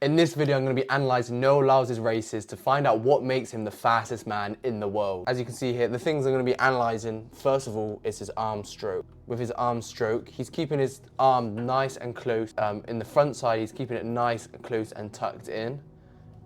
In this video, I'm going to be analysing Noah Lyles' races to find out what makes him the fastest man in the world. As you can see here, the things I'm going to be analysing, first of all, is his arm stroke. With his arm stroke, he's keeping his arm nice and close. In the front side, he's keeping it nice and close and tucked in,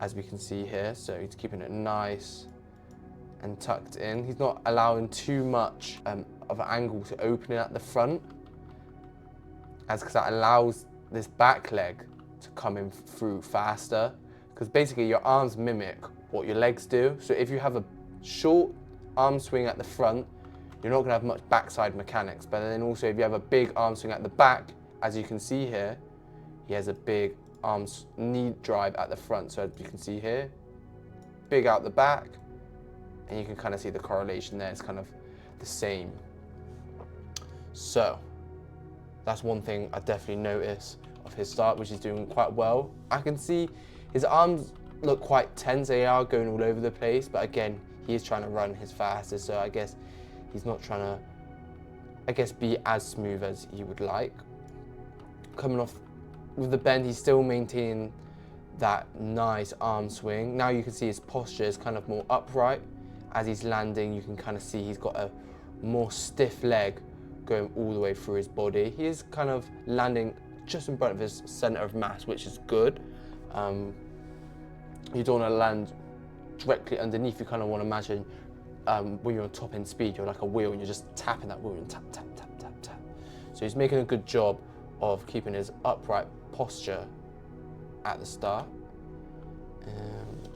as we can see here. So he's keeping it nice and tucked in. He's not allowing too much of an angle to open it at the front, because that allows this back leg to come in through faster, because basically your arms mimic what your legs do. So if you have a short arm swing at the front, you're not going to have much backside mechanics. But then also if you have a big arm swing at the back, as you can see here, he has a big knee drive at the front. So as you can see here, big out the back, and you can kind of see the correlation there. It's kind of the same. So that's one thing I definitely notice of his start, which is doing quite well. I can see his arms look quite tense. They are going all over the place, but again, he is trying to run his fastest, so I guess he's not trying to, be as smooth as he would like. Coming off with the bend, he's still maintaining that nice arm swing. Now you can see his posture is kind of more upright. As he's landing, you can kind of see he's got a more stiff leg going all the way through his body. He is kind of landing just in front of his center of mass, which is good. You don't want to land directly underneath. You kind of want to imagine when you're on top end speed, you're like a wheel and you're just tapping that wheel and tap, tap, tap, tap, tap. So he's making a good job of keeping his upright posture at the start. And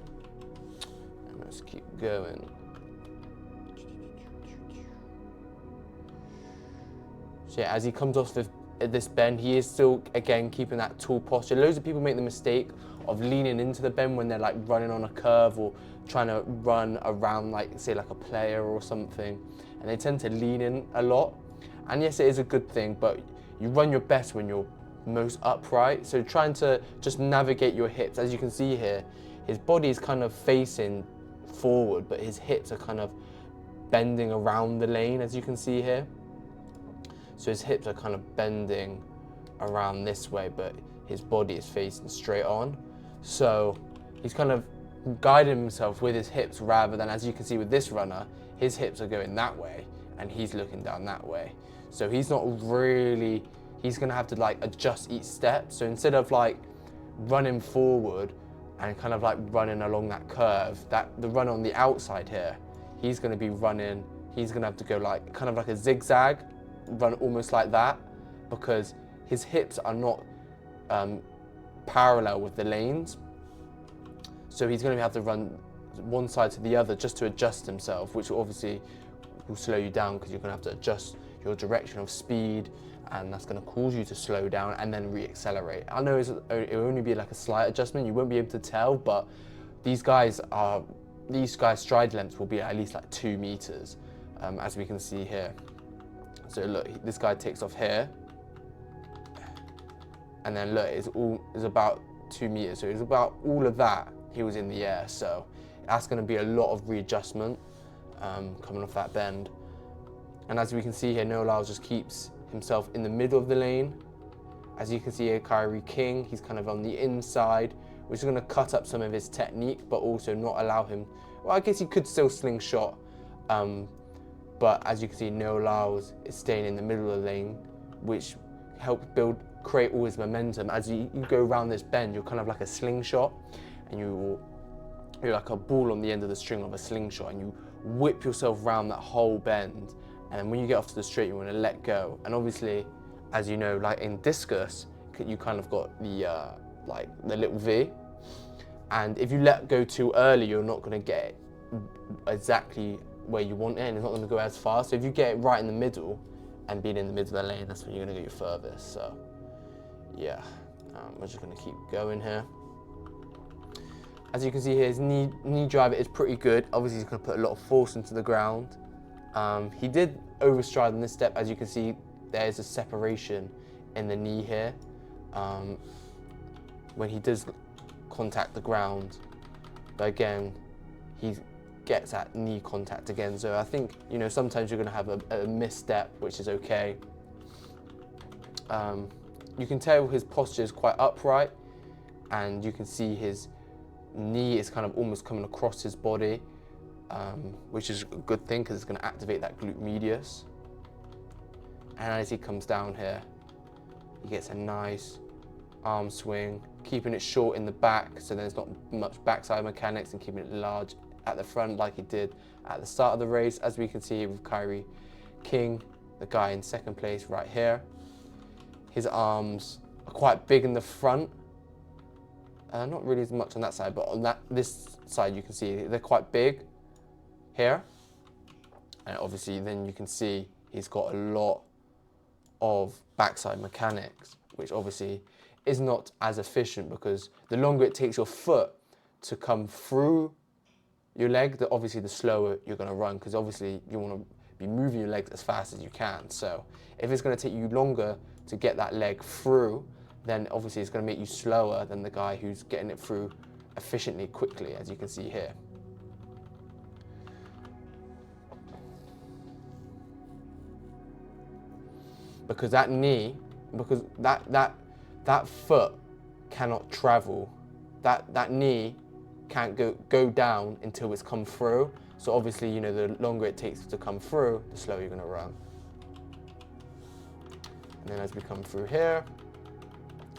let's keep going. So yeah, as he comes off this bend, he is still, again, keeping that tall posture. Loads of people make the mistake of leaning into the bend when they're like running on a curve or trying to run around, like say like a player or something, and they tend to lean in a lot. And yes, it is a good thing, but you run your best when you're most upright. So trying to just navigate your hips. As you can see here, his body is kind of facing forward, but his hips are kind of bending around the lane, as you can see here. So his hips are kind of bending around this way, but his body is facing straight on. So he's kind of guiding himself with his hips, rather than, as you can see with this runner, his hips are going that way and he's looking down that way. So he's not really, he's gonna have to like adjust each step. So instead of like running forward and kind of like running along that curve, the run on the outside here, he's gonna be running, he's gonna have to go like kind of like a zigzag, run almost like that, because his hips are not parallel with the lanes. So he's going to have to run one side to the other just to adjust himself, which obviously will slow you down, because you're going to have to adjust your direction of speed, and that's going to cause you to slow down and then re-accelerate. I know it'll only be like a slight adjustment, you won't be able to tell, but these guys' stride lengths will be at least like 2 meters, as we can see here. So look, this guy takes off here, and then look, it's about 2 meters. So it's about all of that, he was in the air. So that's going to be a lot of readjustment coming off that bend. And as we can see here, Noah Lyles just keeps himself in the middle of the lane. As you can see here, Kyrie King, he's kind of on the inside, which is going to cut up some of his technique, but also not allow him, well, I guess he could still slingshot, but as you can see, Noah Lyles is staying in the middle of the lane, which helps create all his momentum. As you go around this bend, you're kind of like a slingshot, and you're like a ball on the end of the string of a slingshot, and you whip yourself around that whole bend. And then when you get off to the straight, you want to let go. And obviously, as you know, like in discus, you kind of got the like the little V. And if you let go too early, you're not going to get it exactly where you want it, and it's not going to go as fast. So if you get it right in the middle and being in the middle of the lane, that's when you're going to go your furthest. So yeah, we're just going to keep going here. As you can see here, his knee drive is pretty good. Obviously, he's going to put a lot of force into the ground. He did overstride on this step. As you can see, there's a separation in the knee here when he does contact the ground. But again, he gets that knee contact again. So I think, you know, sometimes you're going to have a misstep, which is okay. You can tell his posture is quite upright, and you can see his knee is kind of almost coming across his body, which is a good thing because it's going to activate that glute medius. And as he comes down here, he gets a nice arm swing, keeping it short in the back so there's not much backside mechanics, and keeping it large at the front like he did at the start of the race, as we can see with Kyrie King, the guy in second place right here. His arms are quite big in the front, not really as much on that side, but on this side you can see they're quite big here, and obviously then you can see he's got a lot of backside mechanics, which obviously is not as efficient, because the longer it takes your foot to come through your leg, obviously the slower you're going to run, because obviously you want to be moving your legs as fast as you can. So if it's going to take you longer to get that leg through, then obviously it's going to make you slower than the guy who's getting it through efficiently, quickly, as you can see here. Because that knee, because that foot cannot travel, that knee can't go down until it's come through. So obviously, you know, the longer it takes to come through, the slower you're going to run. And then as we come through here,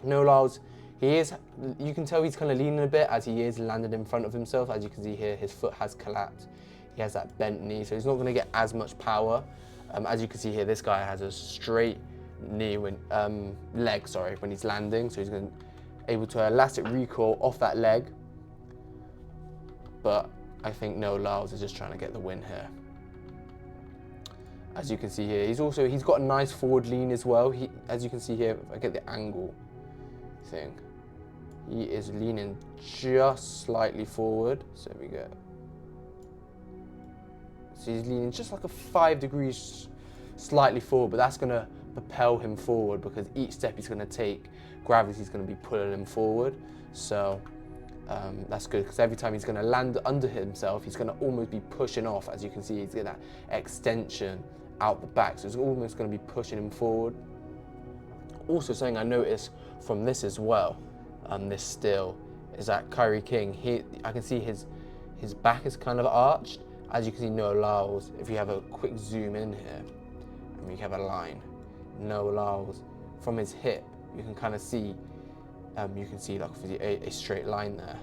Noah Lyles, you can tell he's kind of leaning a bit as he is landed in front of himself. As you can see here, his foot has collapsed. He has that bent knee, so he's not going to get as much power. As you can see here, this guy has a straight knee leg, when he's landing, so he's able to elastic recoil off that leg. But I think Noah Lyles is just trying to get the win here. As you can see here, he's got a nice forward lean as well. As you can see here, if I get the angle thing, he is leaning just slightly forward. So we go. So he's leaning just like a 5 degrees slightly forward, but that's going to propel him forward, because each step he's going to take, gravity is going to be pulling him forward. So that's good, because every time he's going to land under himself, he's going to almost be pushing off. As you can see, he's got that extension out the back, so it's almost going to be pushing him forward. Also, something I noticed from this as well, this still, is that Kyrie King, I can see his back is kind of arched. As you can see, Noah Lyles, if you have a quick zoom in here, and we have a line, Noah Lyles, from his hip, you can kind of see, like a straight line there.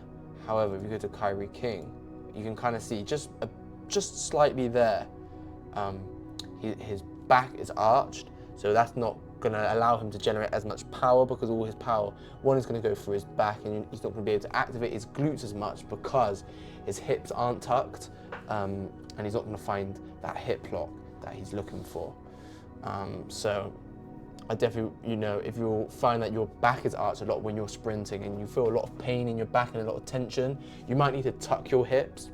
However, if you go to Kyrie King, you can kind of see just slightly there, his back is arched, so that's not going to allow him to generate as much power, because all his power, one, is going to go through his back, and he's not going to be able to activate his glutes as much because his hips aren't tucked, and he's not going to find that hip lock that he's looking for. So I definitely, if you find that your back is arched a lot when you're sprinting and you feel a lot of pain in your back and a lot of tension, you might need to tuck your hips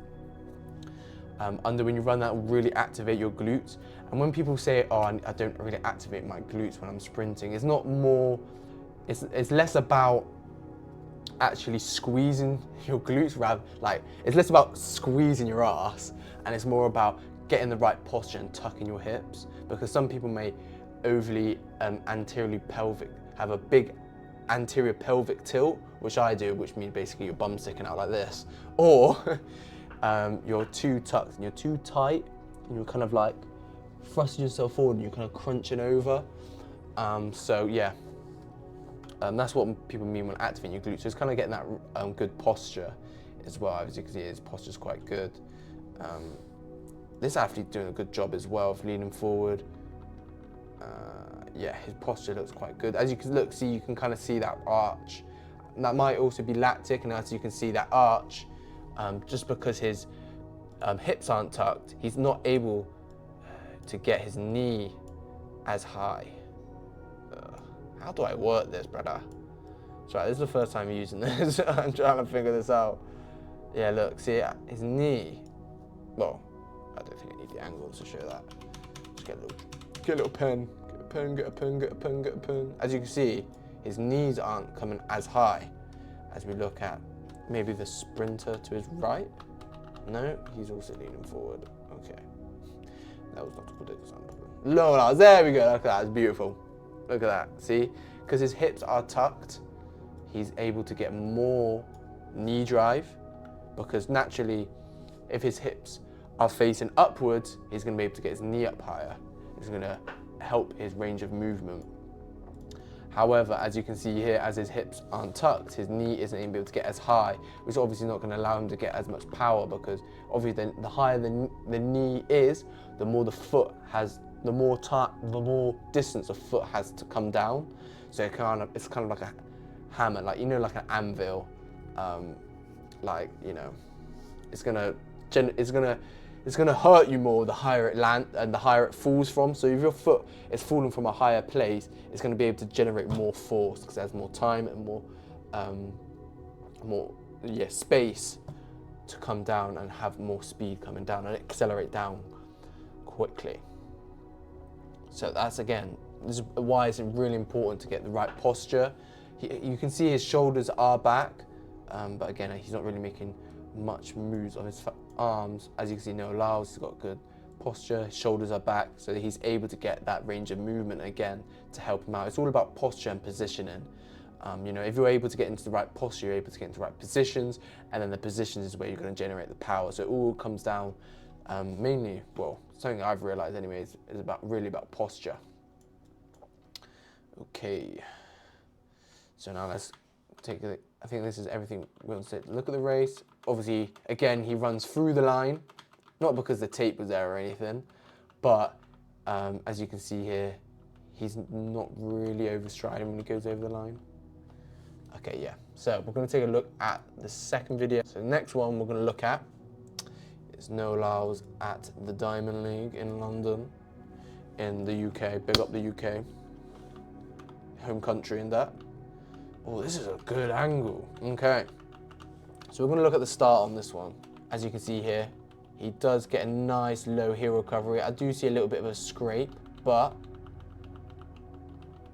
when you run. That will really activate your glutes. And when people say, oh, I don't really activate my glutes when I'm sprinting, it's less about actually squeezing your glutes, it's less about squeezing your ass, and it's more about getting the right posture and tucking your hips, because some people may overly anteriorly pelvic, have a big anterior pelvic tilt, which I do, which means basically your bum sticking out like this, or you're too tucked and you're too tight, and you're kind of like thrusting yourself forward and you're kind of crunching over. So yeah, that's what people mean when activating your glutes. So it's kind of getting that good posture as well. As you can see, his posture's quite good. This athlete's doing a good job as well of leaning forward. Yeah, his posture looks quite good. As you can you can kind of see that arch. And that might also be lactic, and as you can see that arch, just because his hips aren't tucked, he's not able to get his knee as high. How do I work this, brother? Sorry, this is the first time using this. I'm trying to figure this out. Yeah, look, see his knee. Well, I don't think I need the angles to show that. Just get a little pen. Get a pen. As you can see, his knees aren't coming as high as we look at maybe the sprinter to his right. No, he's also leaning forward. Okay, that was not a good example. No, there we go. Look at that, it's beautiful. Look at that, see? Because his hips are tucked, he's able to get more knee drive, because naturally, if his hips are facing upwards, he's going to be able to get his knee up higher. It's going to help his range of movement. However, as you can see here, as his hips aren't tucked, his knee isn't able to get as high, which is obviously not going to allow him to get as much power, because obviously the higher the knee is, the more the foot has, the more distance the foot has to come down. So it's kind of like a hammer, like, you know, like an anvil, like, you know, it's gonna hurt you more the higher it lands and the higher it falls from. So if your foot is falling from a higher place, it's going to be able to generate more force because it has more time and more space to come down and have more speed coming down and accelerate down quickly. So that's, again, this is why it's really important to get the right posture. You can see his shoulders are back, but again, he's not really making much moves on his arms. As you can see, Noah Lyles, he's got good posture, his shoulders are back, so that he's able to get that range of movement again to help him out. It's all about posture and positioning. You know, if you're able to get into the right posture, you're able to get into the right positions, and then the positions is where you're going to generate the power. So it all comes down mainly, well, something I've realized anyways, is really about posture. Okay, so now let's take a, I think this is everything we want to say. Look at the race. Obviously, again, he runs through the line, not because the tape was there or anything, but as you can see here, he's not really overstriding when he goes over the line. Okay, yeah. So we're going to take a look at the second video. So the next one we're going to look at is Noah Lyles at the Diamond League in London, in the UK. Big up the UK, home country in that. Oh, this is a good angle. Okay. So we're going to look at the start on this one. As you can see here, he does get a nice low heel recovery. I do see a little bit of a scrape, but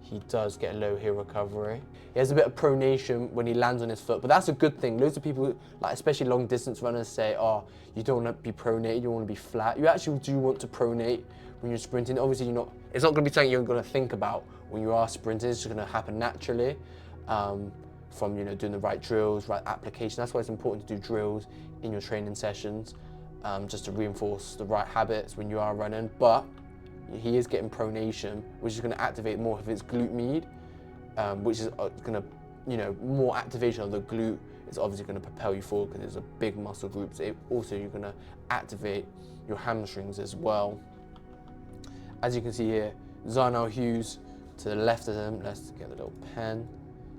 he does get a low heel recovery. He has a bit of pronation when he lands on his foot, but that's a good thing. Loads of people, like especially long distance runners, say, oh, you don't want to be pronated, you want to be flat. You actually do want to pronate when you're sprinting. Obviously, it's not going to be something you're going to think about when you are sprinting. It's just going to happen naturally. From, you know, doing the right drills, right application. That's why it's important to do drills in your training sessions, just to reinforce the right habits when you are running. But he is getting pronation, which is going to activate more of his glute med, which is going to, you know, more activation of the glute is obviously going to propel you forward because it's a big muscle group. So also you're going to activate your hamstrings as well. As you can see here, Zharnel Hughes to the left of him. Let's get a little pen.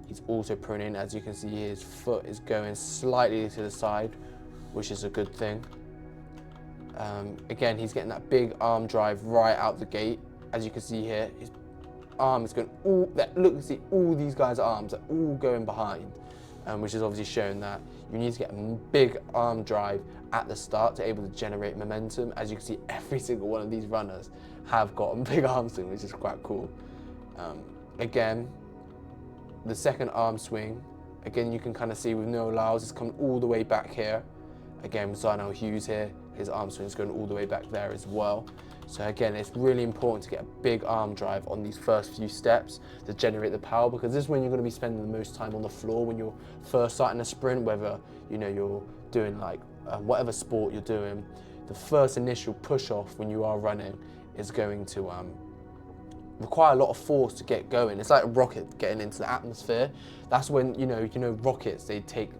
He's also pronating. As you can see, his foot is going slightly to the side, which is a good thing. Again, he's getting that big arm drive right out the gate. As you can see here, his arm is going all that. Look, see all these guys' arms are all going behind, which is obviously showing that you need to get a big arm drive at the start to be able to generate momentum. As you can see, every single one of these runners have got a big arm swing, which is quite cool. Again, the second arm swing, again, you can kind of see with Noah Lyles, it's coming all the way back here. Again, with Zharnel Hughes here, his arm swing is going all the way back there as well. So again, it's really important to get a big arm drive on these first few steps to generate the power, because this is when you're going to be spending the most time on the floor when you're first starting a sprint, whether, you know, you're doing like whatever sport you're doing. The first initial push off when you are running is going to require a lot of force to get going. It's like a rocket getting into the atmosphere. That's when, you know, rockets, they take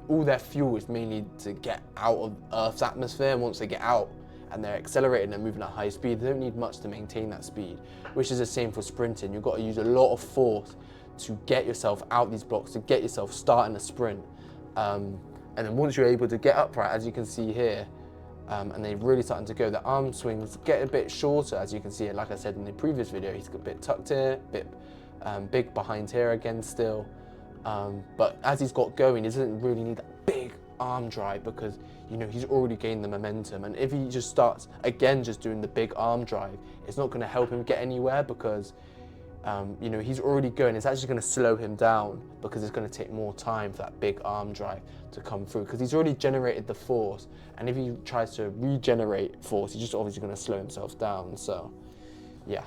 all their fuel is mainly to get out of Earth's atmosphere, and once they get out and they're accelerating and moving at high speed, they don't need much to maintain that speed, which is the same for sprinting. You've got to use a lot of force to get yourself out these blocks, to get yourself starting a sprint. And then once you're able to get upright, as you can see here, and they're really starting to go, the arm swings get a bit shorter, as you can see it. Like I said in the previous video, he's got a bit tucked here, a bit big behind here again still. But as he's got going, he doesn't really need that big arm drive because, you know, he's already gained the momentum. And if he just starts, again, just doing the big arm drive, it's not going to help him get anywhere because, you know, he's already going. It's actually going to slow him down because it's going to take more time for that big arm drive to come through because he's already generated the force. And if he tries to regenerate force, he's just obviously going to slow himself down. So, yeah.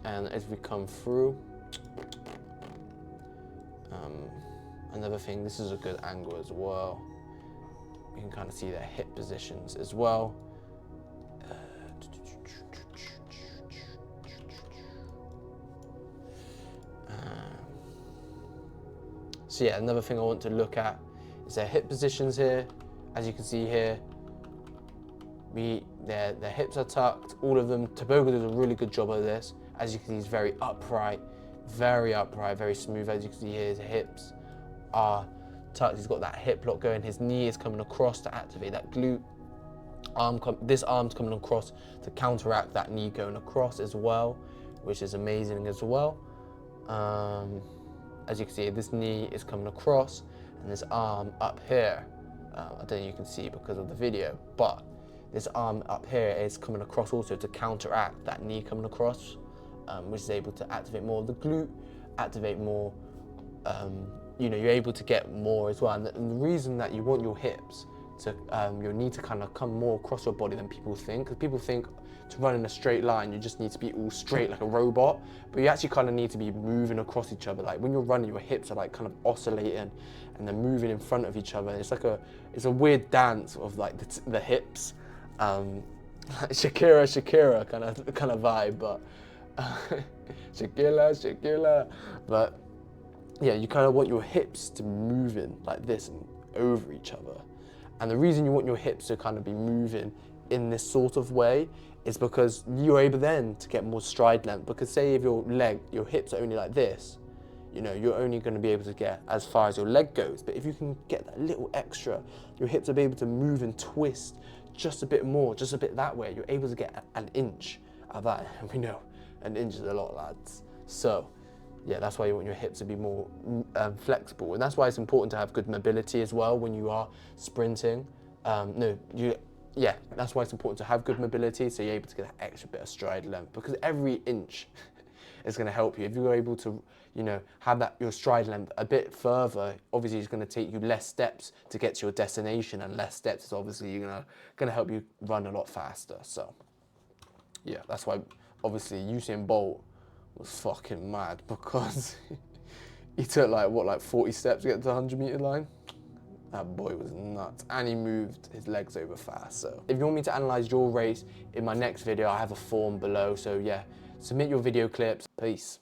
And as we come through, Another thing, this is a good angle as well. You can kind of see their hip positions as well. So yeah, another thing I want to look at is their hip positions here. As you can see here, their hips are tucked, all of them. Tebogo does a really good job of this. As you can see, he's very upright, very smooth. As you can see here, his hips are tucked. He's got that hip lock going. His knee is coming across to activate that glute. This arm's coming across to counteract that knee going across as well, which is amazing as well. As you can see, this knee is coming across, and this arm up here, I don't know if you can see because of the video, but this arm up here is coming across also to counteract that knee coming across, which is able to activate more of the glute, activate more, you're able to get more as well. And the reason that you want your hips to, your knee to kind of come more across your body than people think, because people think to run in a straight line, you just need to be all straight like a robot, but you actually kind of need to be moving across each other. Like when you're running, your hips are like kind of oscillating and they're moving in front of each other. It's like it's a weird dance of like the hips, Shakira kind of vibe, but Shakira, but yeah, you kind of want your hips to be moving like this and over each other. And the reason you want your hips to kind of be moving in this sort of way is because you're able then to get more stride length. Because say if your hips are only like this, you're only going to be able to get as far as your leg goes. But if you can get that little extra, your hips will be able to move and twist just a bit more, just a bit that way. You're able to get an inch of that. And we know an inch is a lot, lads. So yeah, that's why you want your hips to be more flexible. And that's why it's important to have good mobility as well when you are sprinting. That's why it's important to have good mobility, so you're able to get that extra bit of stride length, because every inch is going to help you. If you're able to, have your stride length a bit further, obviously it's going to take you less steps to get to your destination, and less steps is obviously going to help you run a lot faster. So yeah, that's why obviously Usain Bolt was fucking mad, because he took like 40 steps to get to the 100-meter line. That boy was nuts, and he moved his legs over fast. So if you want me to analyze your race in my next video, I have a form below. So yeah, submit your video clips. Peace.